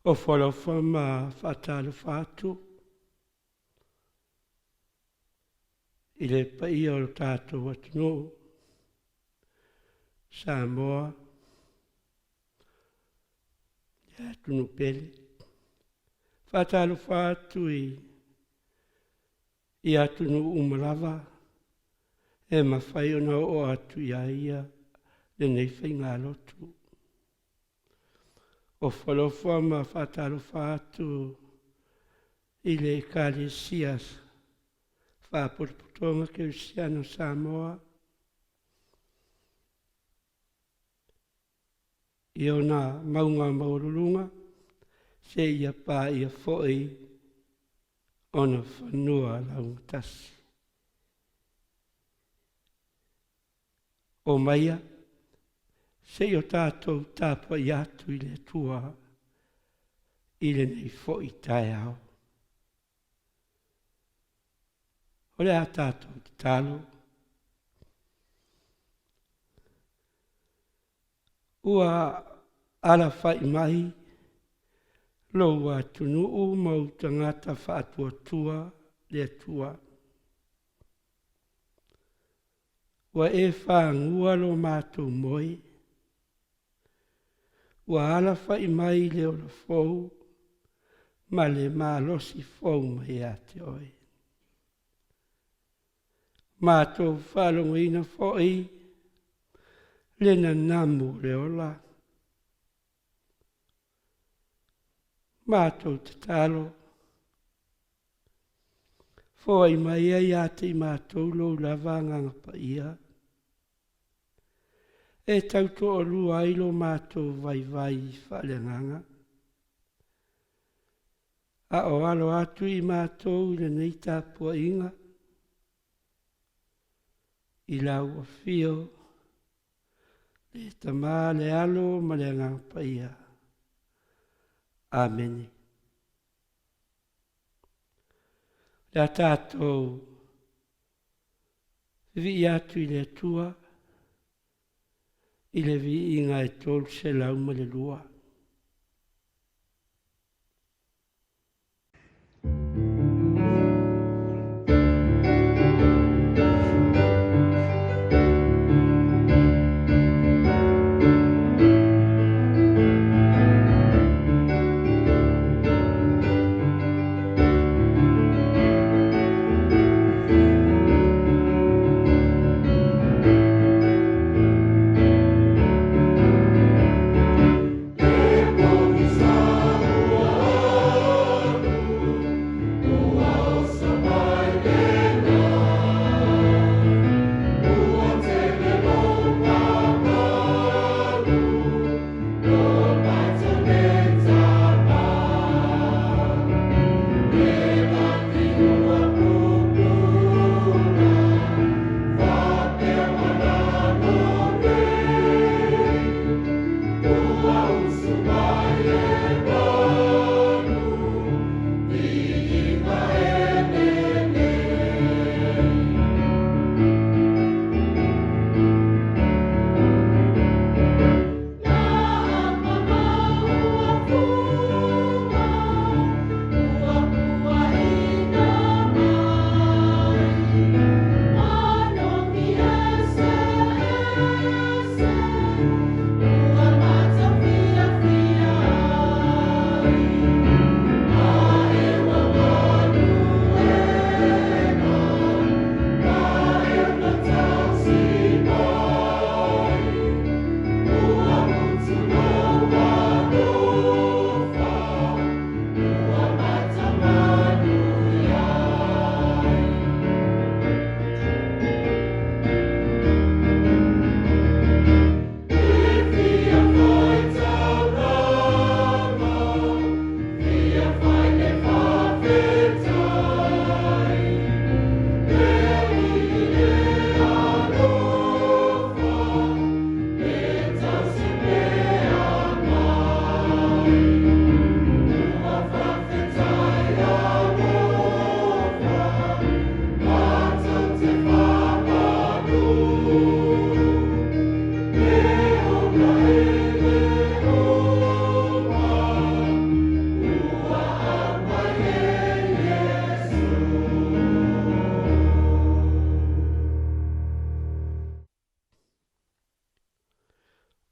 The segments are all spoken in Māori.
O whalofa ma whātālu whātu i le pai o tātou atino Samoa ia tunu pele. Whātālu whātu i atunu umalawa e mawhai ona o atu ia ia le nei whai ngā lotu. O whalofa ma whātālu whātu i le Ekalesias whāpuruputonga Kerisiano Samoa. I ona maunga maurulunga se ia pā ia whoi ona whanua laungtasi. O maia, se o tātou tāpua i atu i le tua i le nei fo i tae au. O le a tātou te talo. Ua ala whai mai, loa tunuu mau tangata whaatua tua le tua. Ua e whaangua lo mātou moi, ua ala whai mai le o la fau, ma le mālosi fau mai a te oi. Mātou whalongoina fai, le na namu le ola. Mātou te talo, fai mai ai a te mātou lo lava nganga pa ia. E tauto o lua ilo mātou vai vai whale nganga. A o alo atu i mātou le nei tāpua inga. I lau a fio, le tamā le alo ma le nganga pa ia. Amene. Le tātou vi atu i le tua, i le vi inga e tolu se lau ma le lua.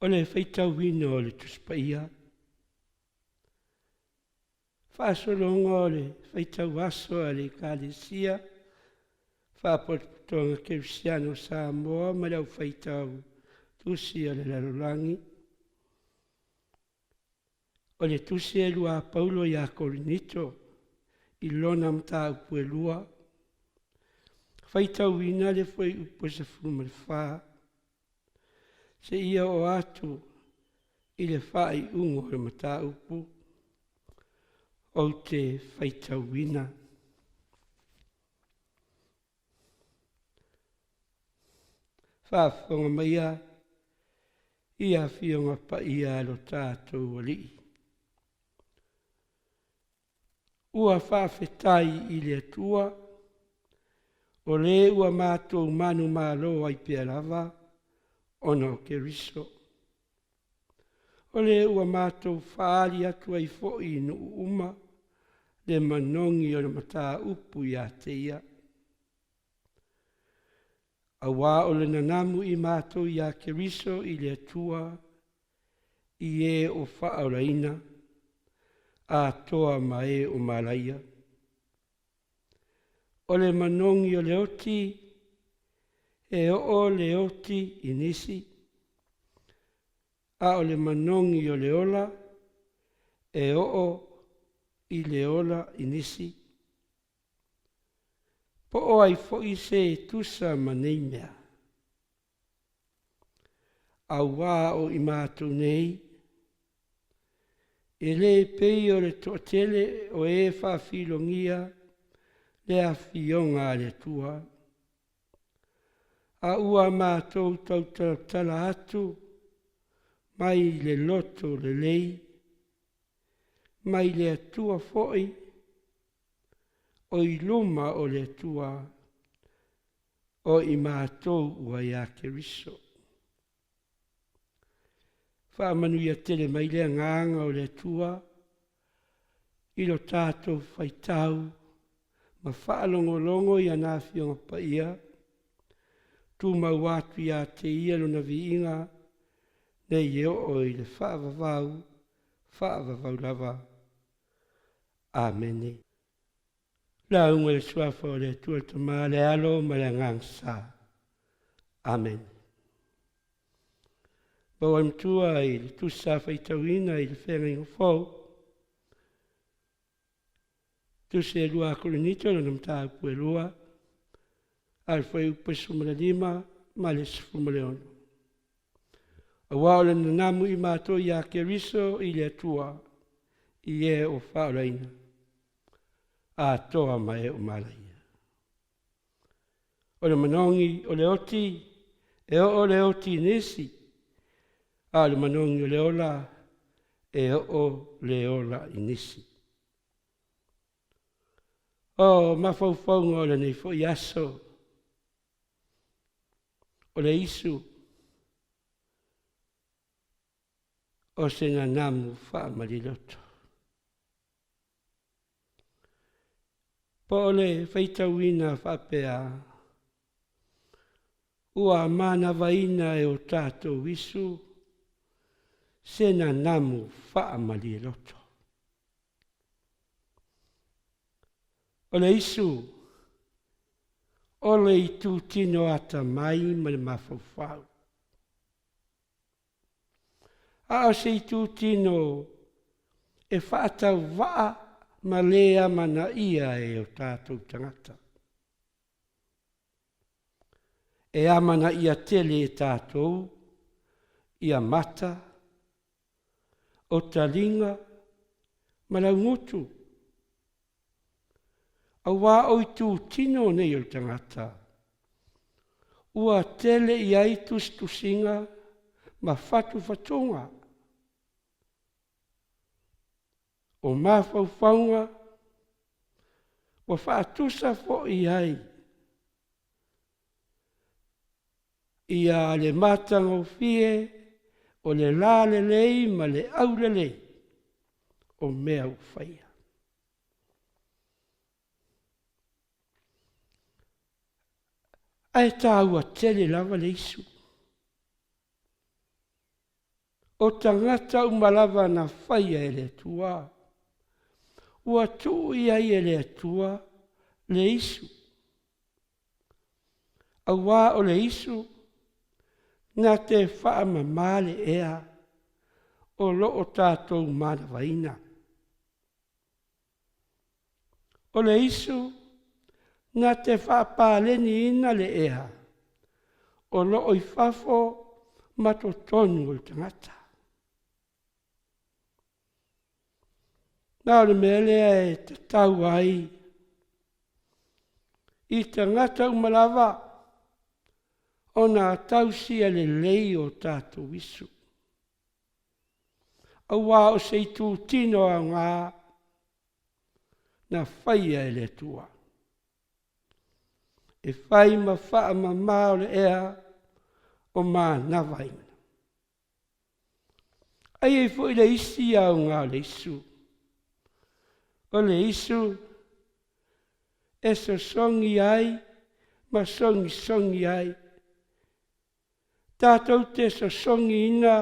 o le whaitauina o le tuspaia. Whaasolonga o le whaitau aso a le kālesia, whaapotonga Kerusiano Samoa, ma lau whaitau tusi o le lalolangi. O le tusi e lua Paulo i a Korinito, i lona mta upu e lua. Whaitau ina le fwoi upu sa fuma le whaa. Se ia o atu i le whai ungo le mata upu. O te whaitau ina. Whaafonga maia, ia whionga pa ia lo tātou alii. Ua whaafetai i le atua, o le ua mātou manu mālo ai pia lava, ono ke riso. O le ua mātou whaali atu ai fo'i no uma, le manongi o le mata upu i a te ia. A wā o le nanamu i mātou i a ke riso i le atua, i e o whaaraina, a toa mai o malaia. O le manongi o le oti, e o le oti i nisi. A o le manongi o le ola, e o i le ola i nisi. Po o ai fo'i se tusa manei mea. A wā o i mātou nei, e le pei o le toatele o e whawhilongia le a whionga le tua. A ua mātou tala atu, mai le loto le lei, mai le atua fo'i, o i luma o le atua, o i mātou ua ia ke riso. Whaamanuia tele mai lea nganga o le atua, i lo tātou whaitau, ma whaalongolongo i ana whionga pa ia, tu mau atu i a te ia lona vi inga, nei e o i le whaavavau lava. Amene. La unga le suafa o le atua tama le alo ma le ngangsa. Amen. Bawa mtua i le tusa whaitauina i le whenga ingo fau. Tusa e lua Korinito lana mta upu e lua. Al fai upa sumala lima ma le sifumale ono. A wao le nanamu i mātou i a ke riso i le atua i e o whaaraina. A toa mai o malaia. O le manongi o le oti, e o le oti nesi. A le manongi o le ola, e o le ola inisi. O mawhauwhaunga o le nei fo i aso, o le isu, o se na namu whaamariloto. Po le whaitauina whapea, ua mana vaina e o tātou isu, se na namu whaamariloto. O le isu, o le i tū tino ata mai ma le mawhauwhau. A o se i tū tino e whaatau waa ma lea mana ia e o tātou tangata. E amana ia tele e tātou, ia mata, o talinga, ma lau ngutu. A wā o i tū tino nei o tangata. Ua tele i aitus tusinga, ma fatu fatonga. O mawhauwhaunga, wa whaatusa fo i ai. Ia le matanga o fie, o le la le lei, ma le au le lei, o mea u whaia. Ai tā ua tele lava le isu. o tangata umalava na whaia e le tua. Ua tuu ia i e le tua le isu. Awa o le isu na te wha mamale ea o loo tātou mana vaina. O le isu na te wha pāleni ina le ea o loo i whafo matotonu o tangata. Nā le melea e te tau ai i tangata umalava o nā tausia le lei o tātou isu. Awa o se tū tino a ngā na whaia e le tua. E whai ma wha ma mao le ea o mā nawaina. Ai e fo i le isi au ngā le isu. O le isu e so songi ai, ma songi ai. Tātou te so songi ina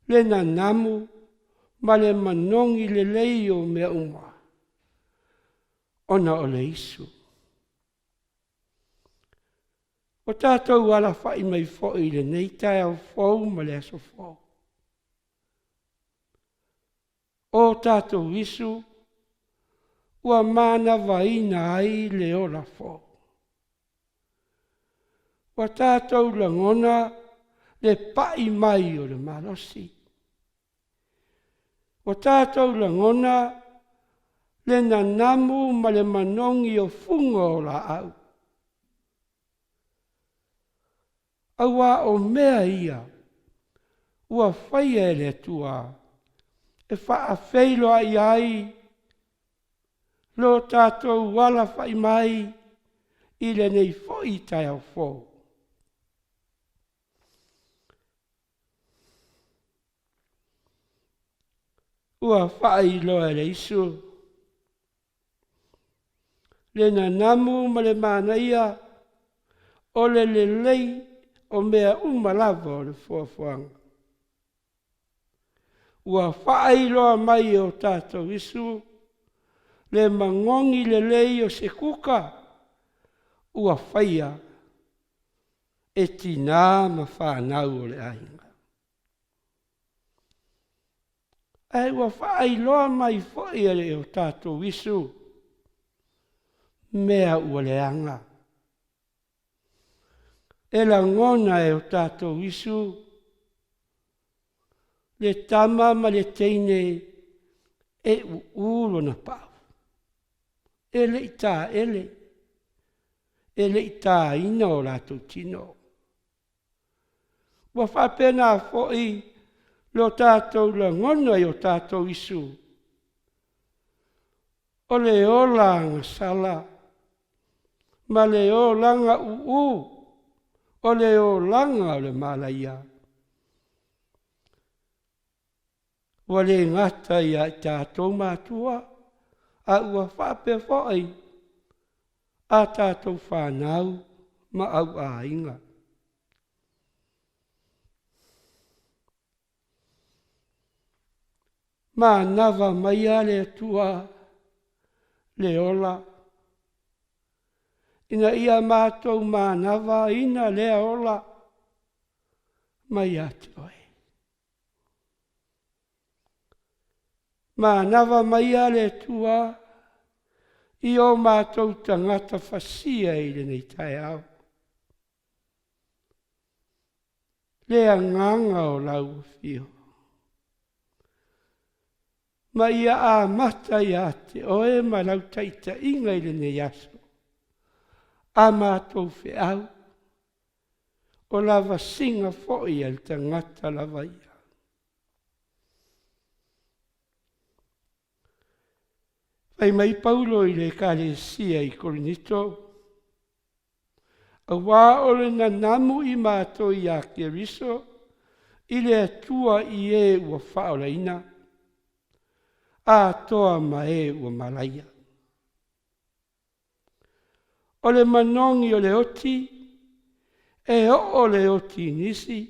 le na namu, ma le manongi le lei o mea uma. Ona o le isu. O tātou ala whai mai fōi le nei tai au fōu ma le aso fōu. O tātou isu, ua mana vaina ai le ola fōu. Ua tātou langona le pai mai o le malosi. Ua tātou langona le nanamu ma le manongi o funga o la au. Aua o mea ia, ua whaia e le tua, e wha feilo ai ai, lo tātou wala whai mai, i le nei fōi tai au fōu. Ua whai loa le isu, le na namu ma le mānaia, o le lei, o mea umalava o le fuafuanga. Ua whaai loa mai o tātou isu, le mangongi le lei o se kuka, ua whaia e tina ma whanau o le ainga. E ua whaai loa mai whaia le o tātou isu, mea ua le anga. E la ngona e o tātou isu, le tama ma le teine e ulo na pau. Ele i tā ele, ele i tā ina o lātou tino. Ua whapena fōi lo tātou la ngona e o tātou isu. O le ola nga sala, ma le ola nga o le olanga o le malaia. Wa le ngata ia i tātou mātua, a ua whape whai, a tātou whanau ma au a inga. Mā nawa mai a le tua, le ola, ina ia mātou mā nawa ina lea ola, mai atu oe. Mā nawa mai a le tua, i o mātou tangata whasia i le nei tai au. Lea nganga o lau fio. Ma ia a mata ia te oe ma lau taita inga i le nei aso. A mātou whi au, o lava singa fōi al tangata lava ia. Ai mai Paulo i le Ekalesia i Korinito, a wā o le na namu i mātou i a Keriso, i le atua i e ua whaoleina, a toa ma e ua malaia. O le manongi o le oti, e o le oti nisi,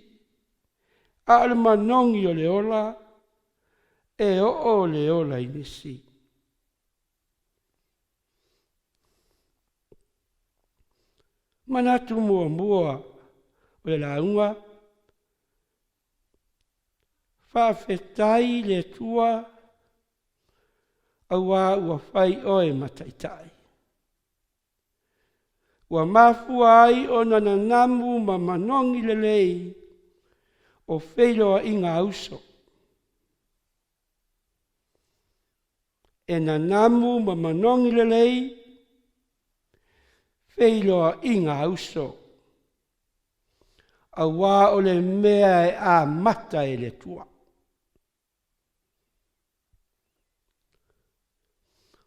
A le manongi o le ola, e o le ola i nisi. Manatu mua mua o le launga, whawhetai le tua, aua ua whai oe mataitai. Ua mafua ai o nana namu ma manongi le lei, o wheiloa inga auso. E na namu ma manongi le lei, wheiloa inga auso. Aua o le mea e a mata e le tua.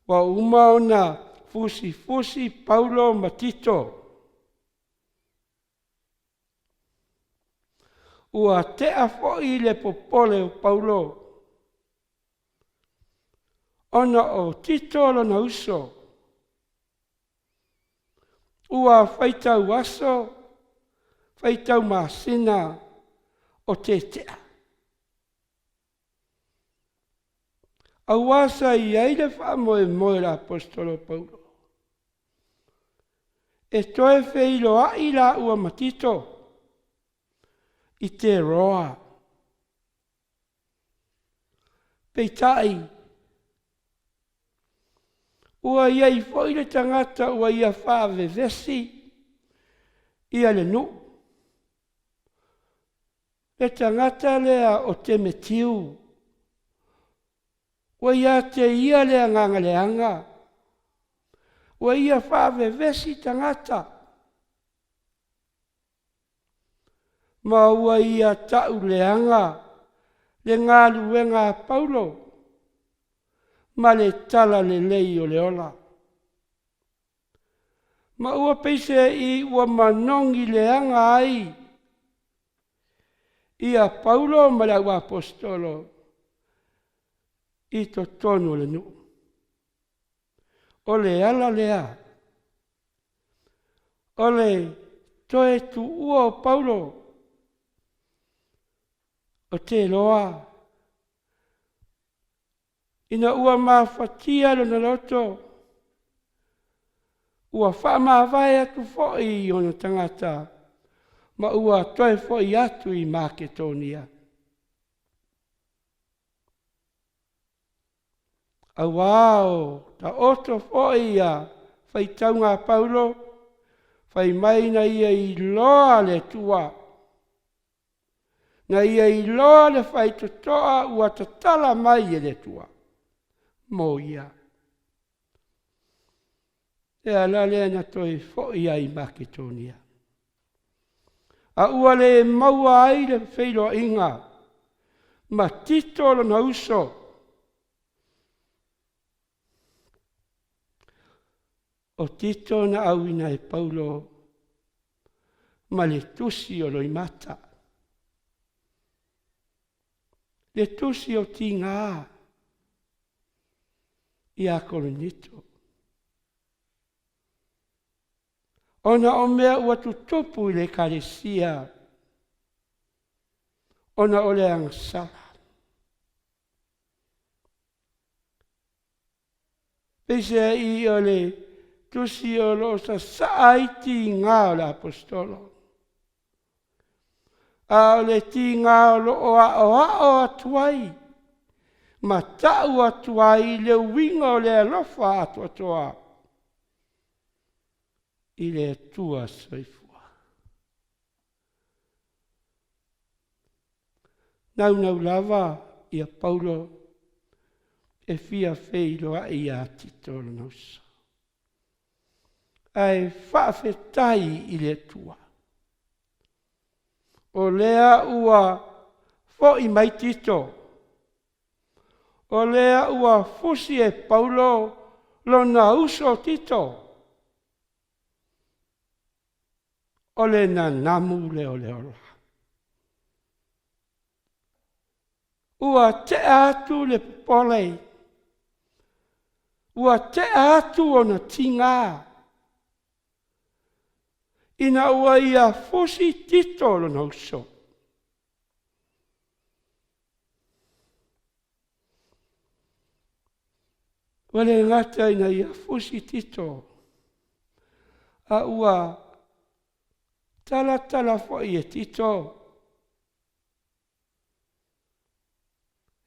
Wa uma ona fusi Paulo Matito. Ua te a foi le popole o Paulo. Ona o Tito lona uso. Ua whaitau aso, whaitau masina o te tea. Awasa i aile whamoe moe la apostolo Paulo. E toe whilo a i la ua Matito. I te roa. Peitai. Ua iai foile tangata ua ia whaave vesi. Ia le nu. Le tangata lea o te metiu. Ua ia te ia lea nganga leanga. Ua ia whaave vesi tangata. Ma ua ia tau leanga. Le ngā luenga Paulo. Ma le tala le lei o le ola. Ma ua peise i ua manongi leanga ai. Ia Paulo ma le ua apostolo. I to tonu le nu. O le ala lea. O le toe tu ua o Paulo. O te loa. Ina ua mawhatia lona loto. Ua whamawai atu foi o na tangata. Ma ua toe foi atu i Maketonia. Awao, ta oto foi ia. Whai taunga Paulo. Whai maina ia i loa le tua. Na ia i loa le whai totoa ua tatala mai e le tua. Mo ia. E ala lea na toi foi ai Maketonia. A ua le maua ai le wheilo inga. Ma tito na uso. O tito na awina e Paulo. Ma le tusi o loi mata. Le tusi o ti ngā. Ia kolonito. Ona o mea ua tutupu i le kalesia. Ona o le angsala. Pese i o le tusi o lo sa saaiti ngā o le apostolo. A o le ti ngā o lo o a atuai. Ma tau atuai le winga o le alofa atu atua. I le tua soifua. Nau lava ia Paulo e fia feilo i a titolo nausa. Ai whaafetai i le tua. O lea ua fo i mai tito. O lea ua fusi e Paulo lo na uso tito. O le na namu leo ola. Ua te atu le pole. Ua te atu o na tinga. Ina ua ia fusi tito lo na uso. Wale ngata ina ia fusi tito. A ua tala fo ia tito.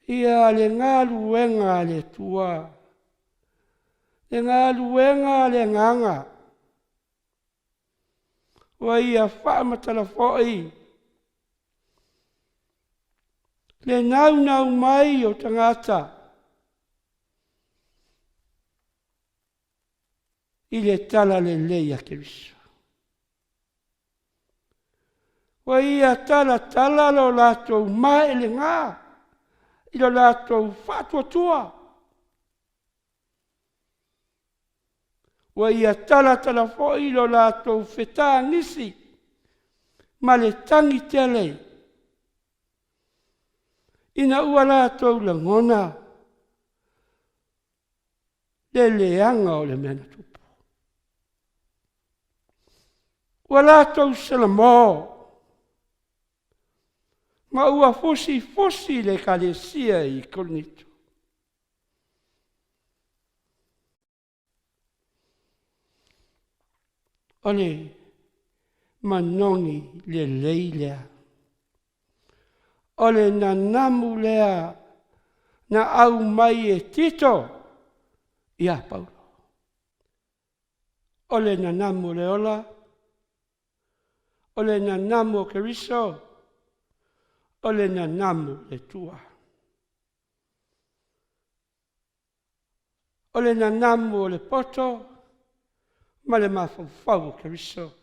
Ia le ngalu wenga le tua. Le ngalu wenga le nganga. Wa ia wha matala fo i. Le nau mai o tangata. I le tala le leia ke viso. Wa ia tala lo lato mai le ngā. I lo lato whatua tua. Wa ia tala fo i lo lato whetā nisi. Ma le tangi tele. Ina ua lato la ngona. Le leanga o le mena tupu. Wa lato salamo. Ma ua fosi le kalesia i konito. Ole manongi le leilea. Ole na namu lea na au mai e tito ia Paulo. Ole na namu le ola. Ole na namu o Keriso. Ole na namu le tua. Ole na namu o le poto. Ma le mafau Keriso.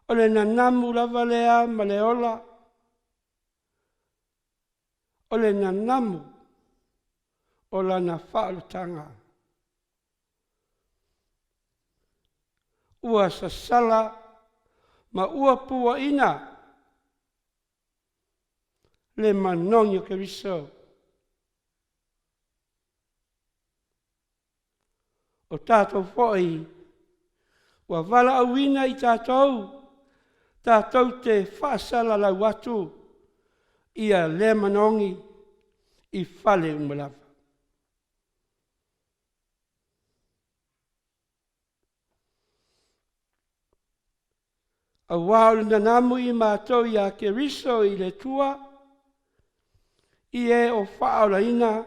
Ole na namu lava lea ma le ola. Ole na namu o la na whaalutanga. Ua sasala ma ua pua ina. Le manongi o Keriso. O tātou foi. Ua wala awina i tātou. Tātou te whaasala lau atu. Ia le manongi i whale umalawa. A wao na namu i mātou i a Keriso i le tua. I e o whaola ina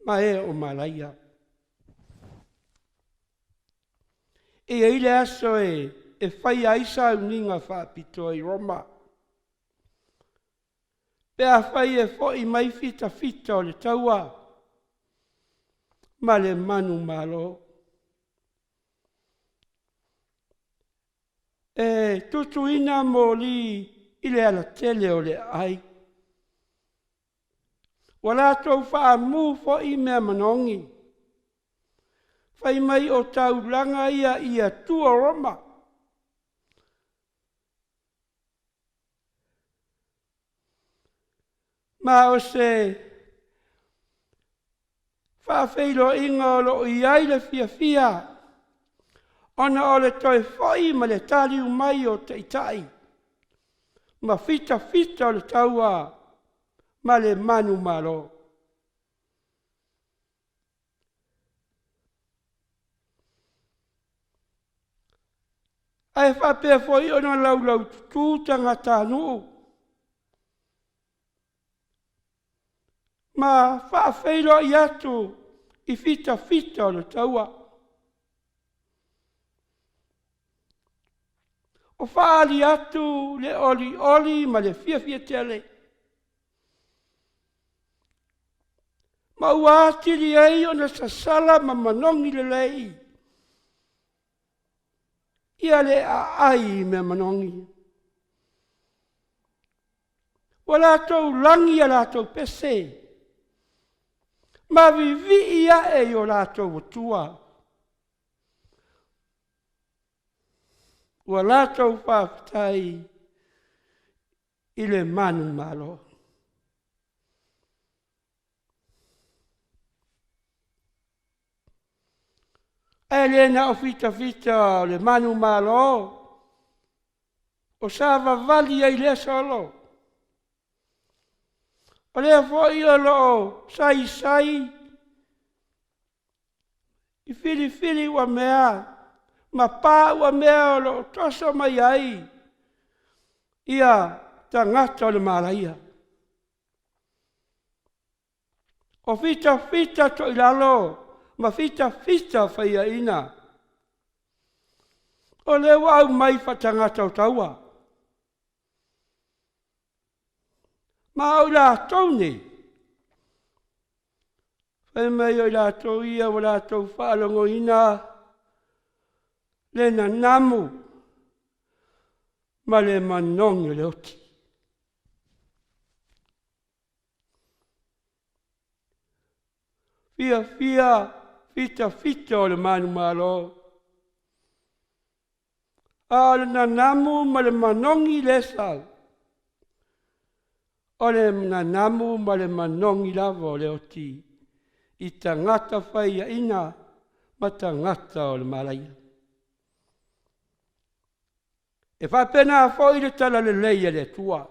ma e o malaia. E ile aso e whai aisa uninga whaapito i Roma. Pea whai e fo i mai fita o le taua. Ma le manu malo. E tutu ina mo li ile ala tele o le ai. Wala tau wha mu fo i mea manongi. Whai mai o tau langa ia tua Roma. Ma o se whawheilo inga o lo i aile fia. Ona o le toi whai ma le tali umai o te itai. Ma fita o le taua ma le manu malo. Ai whapea fwoi ona lau tutanga tānu. Ma whawheilo i atu i fita o le taua. O whaali atu le oli ma le fia tele. Ma ua atiri ei ona sasala ma manongi le lei. Ia le ai me manongi. Wa lātou langi a lātou pese. Ma vivi ia e o lātou tua. Wa lātou whaftai i le manu malo. E lena o fita o le manu malo. O sava vali ai le solo. O lea fo i lo sai I fili ua mea, ma pā ua mea o lo toso mai ai, ia tangata o le maraia. O fita to ilalo, ma fita whaia ina. O le wau mai whatangata o taua. Ma au la tau nei. Whai mai o la tau ia o la tau whaalongo ina. Le na namu. Ma le manongi le oti. Fita o le manu malo. A le na namu ma le manongi le sal. O le na namu ma le manongi lava o le oti. I tangata whaia ina ma tangata o le malaia. E whapena a fo i le tala le leia le tua.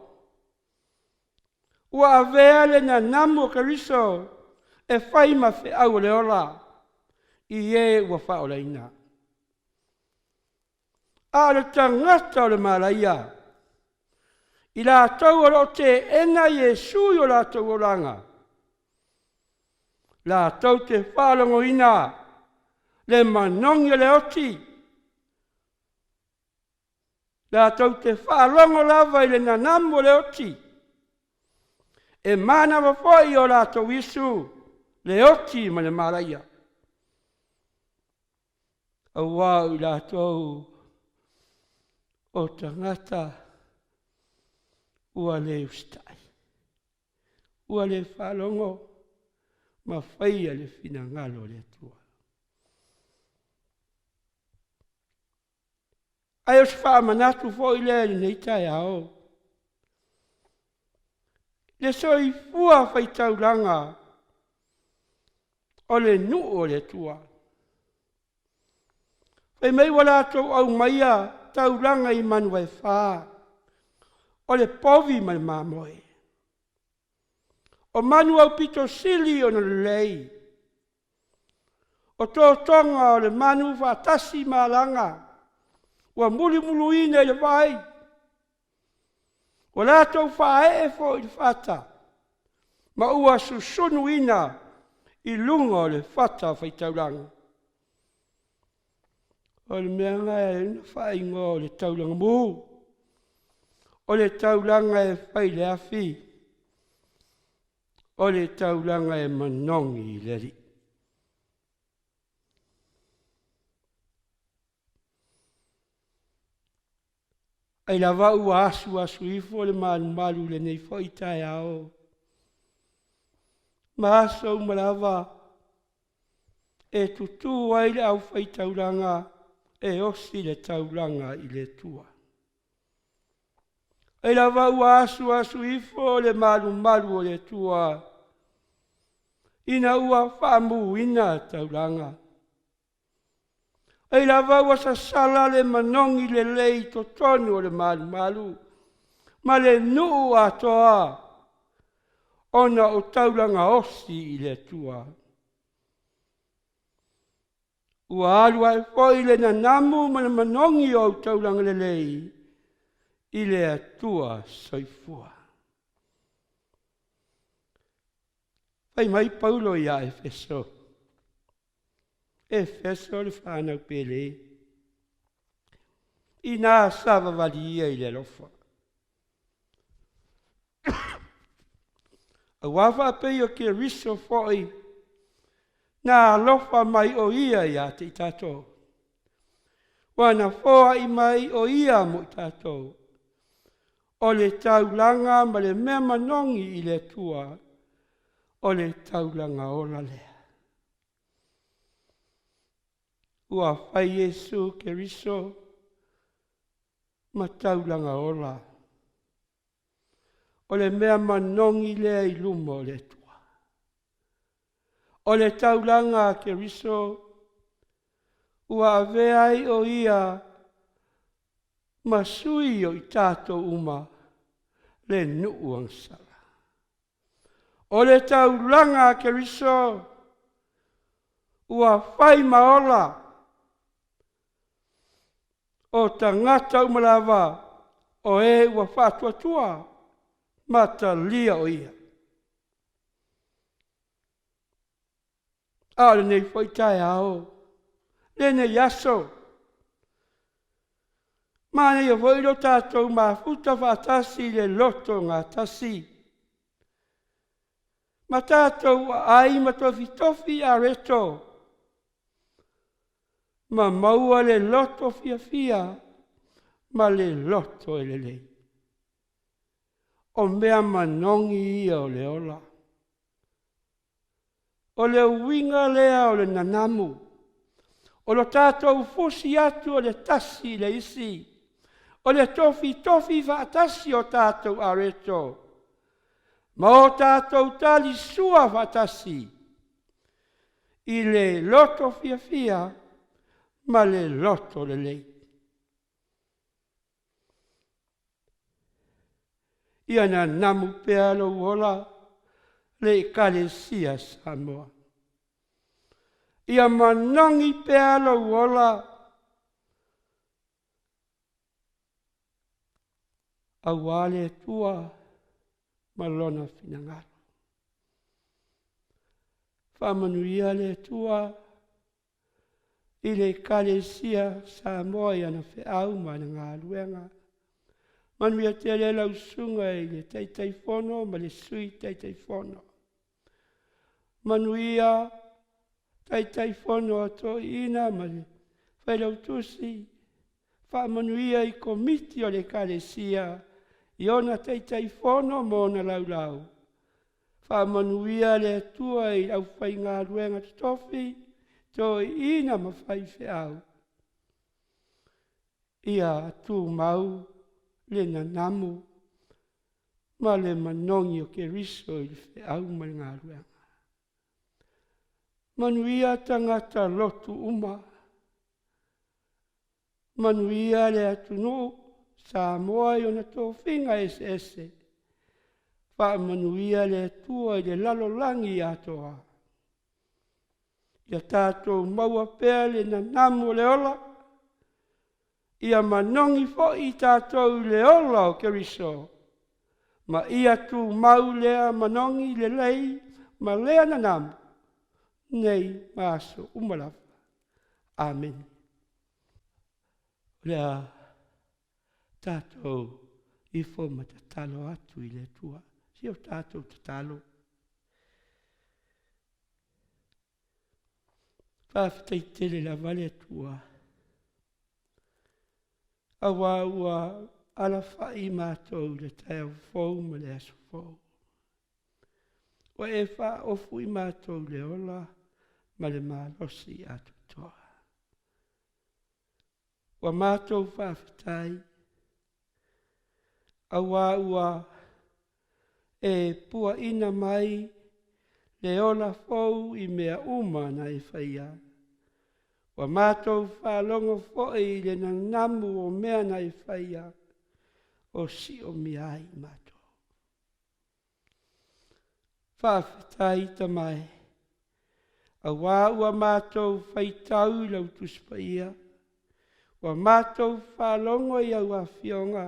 Ua avea le na namu o kariso e whai ma whi au le ola. I e ua whao le ina. A le tangata o le malaia. I la tau o te ena Yesu o la tau o langa. La tau te whalongo ina. Le manongi le oti. La tau te whalongo lava i le nanamu le oti. E mana wa foi o la tau Yesu. Le oti ma le malaia. Awa i la tau o tangata ua le ustai. Ua le whalongo ma whaia le finangalo le tua. Ai os whaamanatu fo i le nei tai ao. Le soi fua whai tauranga o le nu o le tua. Whai mei wala tau au maia tauranga i manu e whaa. O le povi ma le mamoe. O manu au pito sili o na lei. O tō tonga o le manu whatasi malanga. Ua mulu ina i le vai. O la tau whae e fo i le whata. Ma ua susunu ina i lunga o le whata whaitauranga. O le meanga e ina whae ingo o le tauranga mū. O le tauranga e whai le afi. O le tauranga e manongi i le ri. Ai la vau asu ifo le malu le nei fo i tae ao. Ma aso malava e tutu ai le au whai tauranga e osi le tauranga i le tua. Ai la vau asu ifo le malu o le tua. Ina ua whamu ina tauranga. Ai la vau asa sala le manongi le lei to tonu o le malu. Ma le nuu atoa. Ona o tauranga osi i le tua. Ua alua e foi le na namu ma le manongi o tauranga le lei. I le atua soifua. Pai mai Paulo ia Efeso. Efeso le whanau pele. I nā sava valia i le lofa. A wafa pei o ke riso foi. Nā lofa mai o ia ia te tato. Wana foa i mai o ia mo tato. O le taulanga ma le mea manongi i le tua. O le taulanga ola lea. Ua whai Yesu ke riso ma taulanga ola. O le mea manongi lea i luma o le tua. O le taulanga ke riso ua aveai o ia masui o i tātou uma le nuuang sala. O le taulanga ke riso ua whai maola o tangata umalawa o e ua whatuatua mata lia o ia. Aole nei whaitai ao, nene yaso. Mana ia voiro tātou mafuta whatasi le loto ngā tasi. Ma tātou ai matofitofi a reto. Ma maua le loto fia ma le loto e le lei. O mea manongi ia o le ola. O le uinga lea o le nanamu. O lo tātou fusi atu o le tasi le isi. O le tofi whaatasi o tātou areto. Ma o tātou tali sua whaatasi. I le loto fia ma le loto le lei. Ia na namu pea lo wola le kalesia Samoa. Ia manangi pea lo wola awale tua malona finangalo. Whamanuia le tua i le kalesia Samoa ia na whiau mana ngā luenga. Manuia te le lausunga i le teitei whono ma le sui teitei whono. Manuia teitei whono ato ina ma le whailautusi. Whamanuia i komiti o le kalesia i ona teitei whono mo na laulau. Whamanuia le atua i au whai ngā ruenga tofi to ina ma whai whiau. Ia atu mau le nanamu ma le manongi o ke riso i le whiau ma ngā ruenga. Manuia tangata lotu uma. Manuia le atunu Samoa i ona tō whinga ese. Wha manuia le atua i le lalolangi atoa. Ia tātou maua pēr le nanamu le ola. Ia manongi fo i tātou le ola o keriso. Ma ia tu mau lea manongi le lei ma lea nanamu. Nei maso umalafa. Amen. Lea tātou i fo matatalo atu i le tua. Sio tātou tatalo. Whawhitai tele la vale tua. Awa ua ala whai mātou le tau fau ma le aso fau. O e wha ofu i mātou le ola ma le mālosi atu toa. Wa mātou whawhitai. Awa ua e pua ina mai le ola fau i mea uma na e whaia. Wa mātou whalongo fōi le nanamu o mea na e whaia o si o miai mātou. Whawhitai tamai. A wā ua mātou whaitau lau tuspaia. Wa mātou whalongo i au a whionga.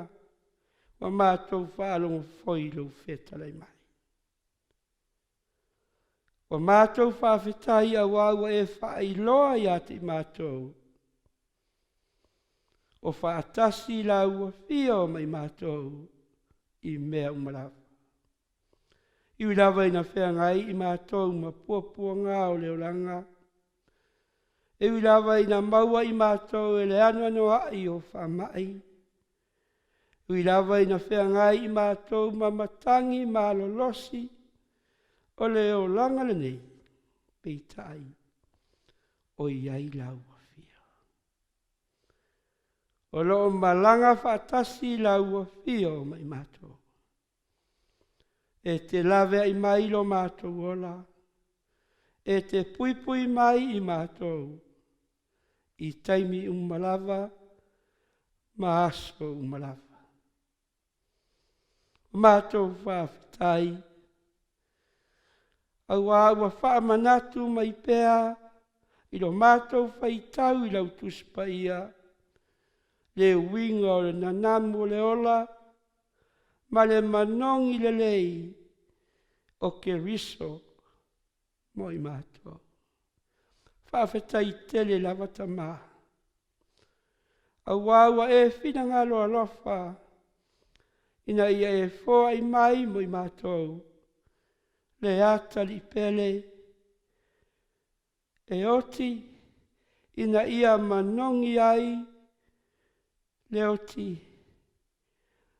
Wa mātou whalongo fōi lau whetalai mai. Wa mātou whawhitai a wāua e whailoa i ati mātou. O whaatasi la ua whio mai mātou i mea umarawa. Iwi lawa ina whea ngai i mātou ma puapua ngā o leolanga. Iwi lawa ina maua i mātou e le anu ai o whamai. Iwi lawa ina whea ngai i mātou ma matangi ma lolosi. O leo langa le nei, peitai, o iai lau a whio. O loo malanga whaatasi lau a whio mai mātou. E te lawe i mai lo mātou ola. E te pui mai i mātou. I taimi umalawa, ma aso umalawa. Mātou whawhitai. Au aua whaamanatu mai pēa, I lo mātou whaitau I lau tuspa ia, le winga o le nanamu le ola, ma le manongi le lei o ke riso mo I mātou. Whawhetai tele lava tamā. A wawa e whina ngalo alofa, ina ia e fōa I mai mo I mātou, le atali pele, e oti, ina ia manongi ai, le oti,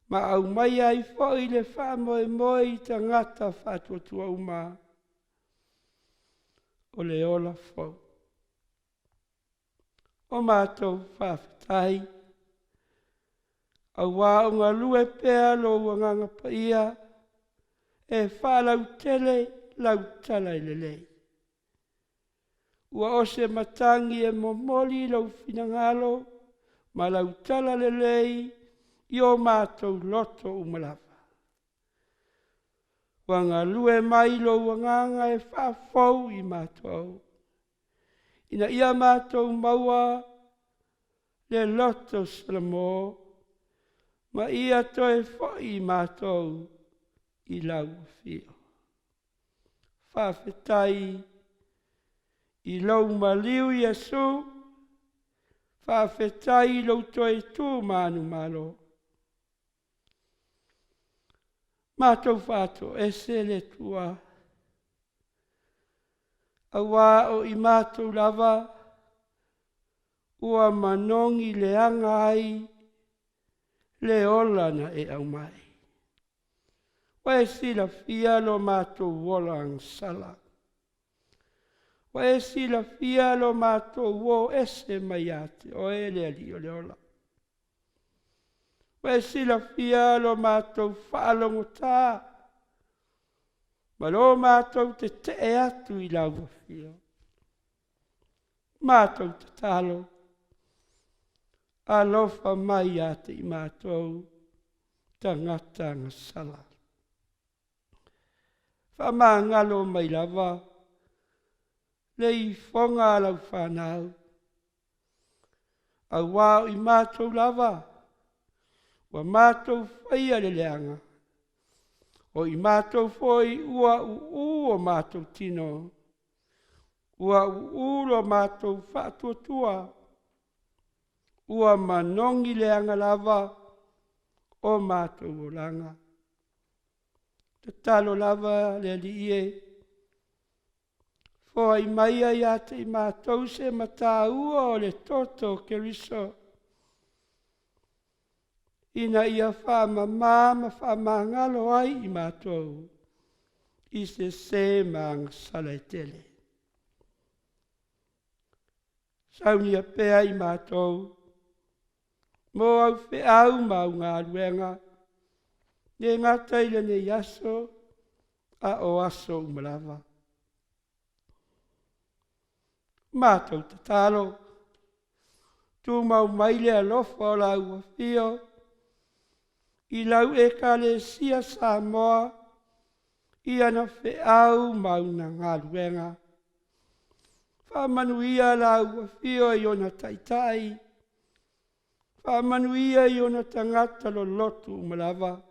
ma au mai ai fōi le wha moe moe I ta ngata whatuatua uma, o le ola fōu. O mātou whawhetai, au wā o ngā lue pēa lo wanganga pa ia, e whālau tele lau tala I lelei. Ua ose matangi e momoli lau finangalo, ma lau tala lelei, I o mātou loto umalawa. Wa ngā lue mai lo wanganga e whawhau I mātou. Ina ia mātou maua le loto salamo, ma ia toe fōi mātou I lau fio. Whawhetai I lau maliu Iesu, whawhetai I lau toe tū mānu malo. Mātou whātou ese le tua, awa o I mātou lava, ua manongi le anga ai, le ola na e au mai. Wa e sila fia lo mātou wola ang sala. Wa e sila fia lo mātou wo ese mai ate, o e le ali o le ola. Wa e sila fia lo mātou whaalongo tā, ma lo mātou te e atu I lau fia. Mātou te talo, alofa mai ate I mātou, tangata ngasala. Whamangalo mai lava, le I whonga lau whanau. A wāo I mātou lava, wa mātou whaia le leanga. O I mātou foi ua o mātou tino. Ua lo mātou whātuatua. Ua manongi leanga lava o mātou o langa. Te talo lava le li ie. Fōa I maia I ate I mātou se mata ua o le toto ke riso. Ina ia whamamama whamangalo ai I mātou. I se maang salai tele. Saunia pēa I mātou. Mō au whi au mau ngā ruenga. Ne ngata I ne yaso a o aso umalawa. Mātou te talo. Tu mau maile a lofa o lau a fio. I lau e kale sia sa moa. I ana whi au mau na ngā ruenga. Whamanuia lau a fio I ona taitai. Whamanuia I ona tangata lo lotu umalawa.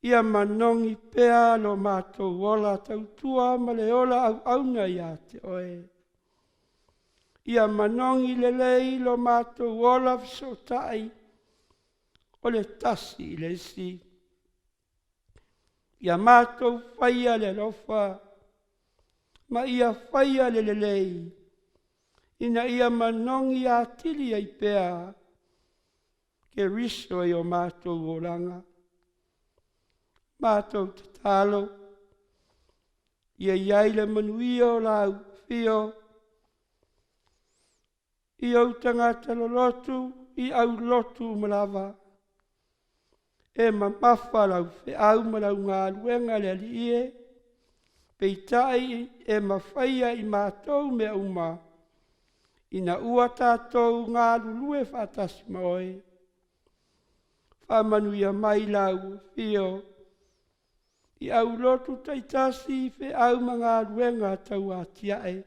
Ia manongi pēa lo mātou wola tautua ma le ola au auna ia te oe. Ia manongi lelei lo mātou wola fisotai o le tasi I le si. Ia mātou whaia le lofa, ma ia whaia le lelei. Ina ia manongi a tili ai pēa, ke riso I o mātou wolanga. Mātou te talo, ia iai le manuia o lau fio, I au tangata lo lotu, I au lotu malawa. E mamafa lau whi au malau ngā luenga le li ie, peitai e mawhaia I mātou mea uma, ina ua tātou ngā lulue whātasi moe. Whamanuia mai lau fio, I au lotu taitasi fe au mga ruenga tau atiae.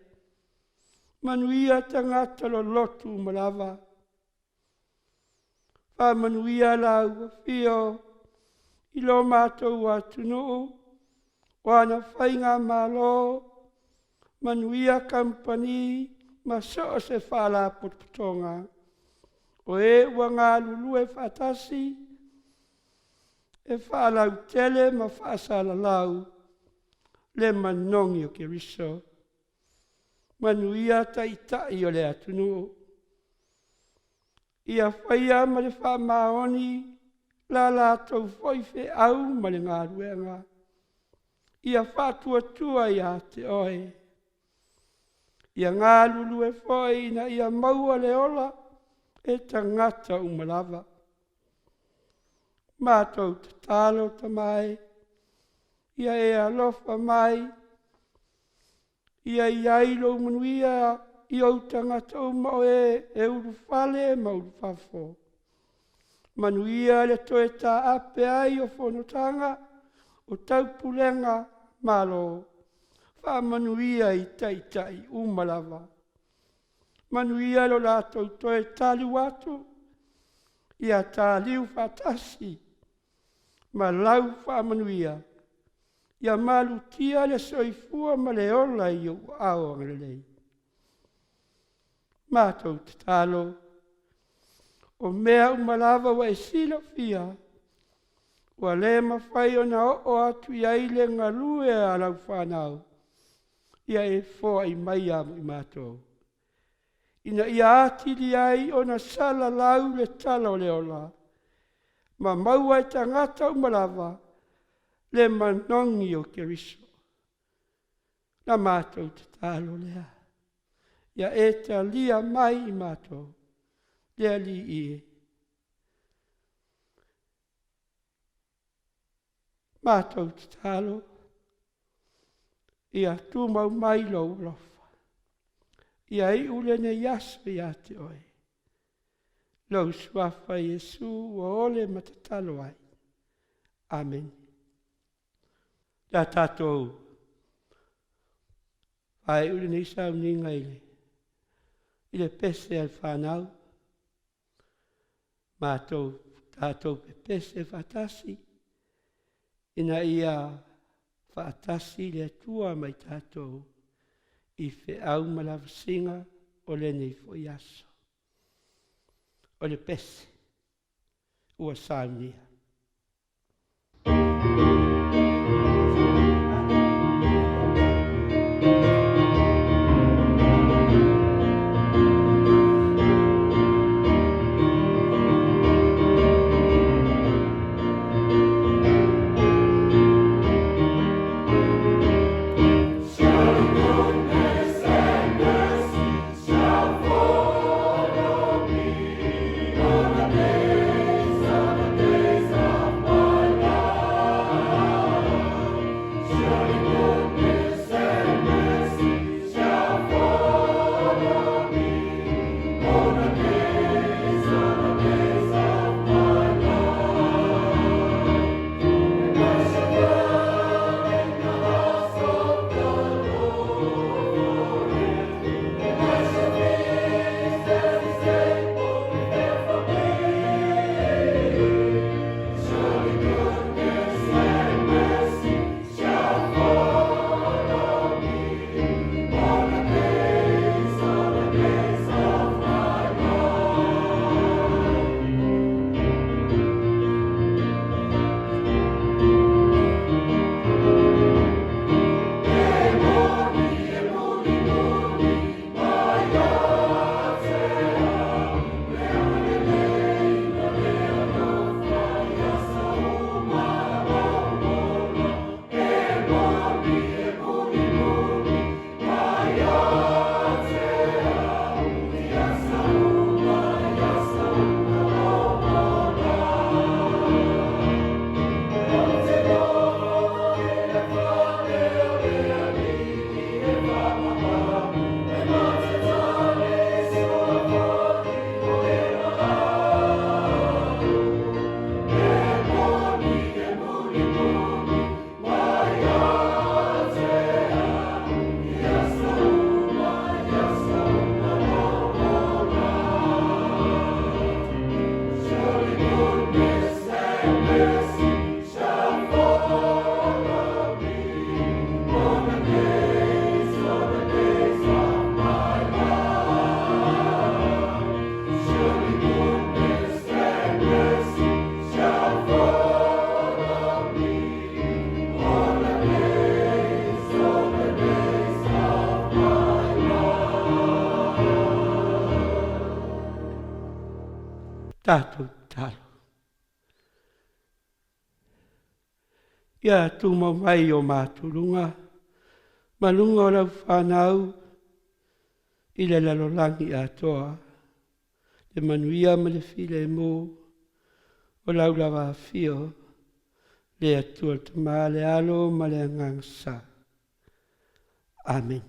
Manuia tangata lo lotu malawa. Wha manuia la ua fio i lo mātou atunuu. Wana whainga malo. Manuia kampani ma so se whala putonga. O e ua ngā lulue whatasi. E whaalau tele ma whaasala lau. Le manongi o ke riso. Manuia taitai o le atunuu. Ia whaia ma le wha maoni. La lātou whoife au ma le ngā ruenga. Ia whātua tua ia te oe. Ia ngā lulu e whoi na ia maua le ola e tangata umalawa. Mātou te tālo ta mai. Ia e alofa mai. Ia iailo manuia i au tangata umao e uru whale ma uru whafo. Manuia le toe tā ape ai o whanotanga o taupulenga malo. Whamanuia i taitai umalawa. Manuia lo lātou toe tāliu atu. Ia tāliu whatasi. Ma lau whamanuia. Ia malutia le soifua ma le ola i o ao angalei. Mātou te tālo. O mea umalawa wa e silo fia. Wa le mawhai o na o atu i aile ngā lue a lau whanau. Ia e fōa i mai amu i mātou. Ina ia atiri ai o na sala lau le tala o le ola. Ma maua e tangata umalawa le manongi o ke riso. Na mātou te tālo lea. Ia e te lia mai i mātou. Lea li i e. Mātou te tālo. Ia tu mau mai lo ulofa. Ia i ule ne yaso i ate oe. Lau suafa Yesu o ole matatalo ai. Amen. Ia tātou. Ai ule ne isau ninga ile. Ile pese al whanau. Mātou tātou pe pese whatasi. Ina ia whaatasi le tua mai tātou i whe au malawasinga o le nei fo iaso. O le pese ua saunia. Days tātou talo. Ia tu mau mai o mātulunga, malunga o lau whanau, i le lalolangi atoa, le manuia ma le file mō, o lau lawa fio, le atua te maa le alo ma le angangsa. Amen.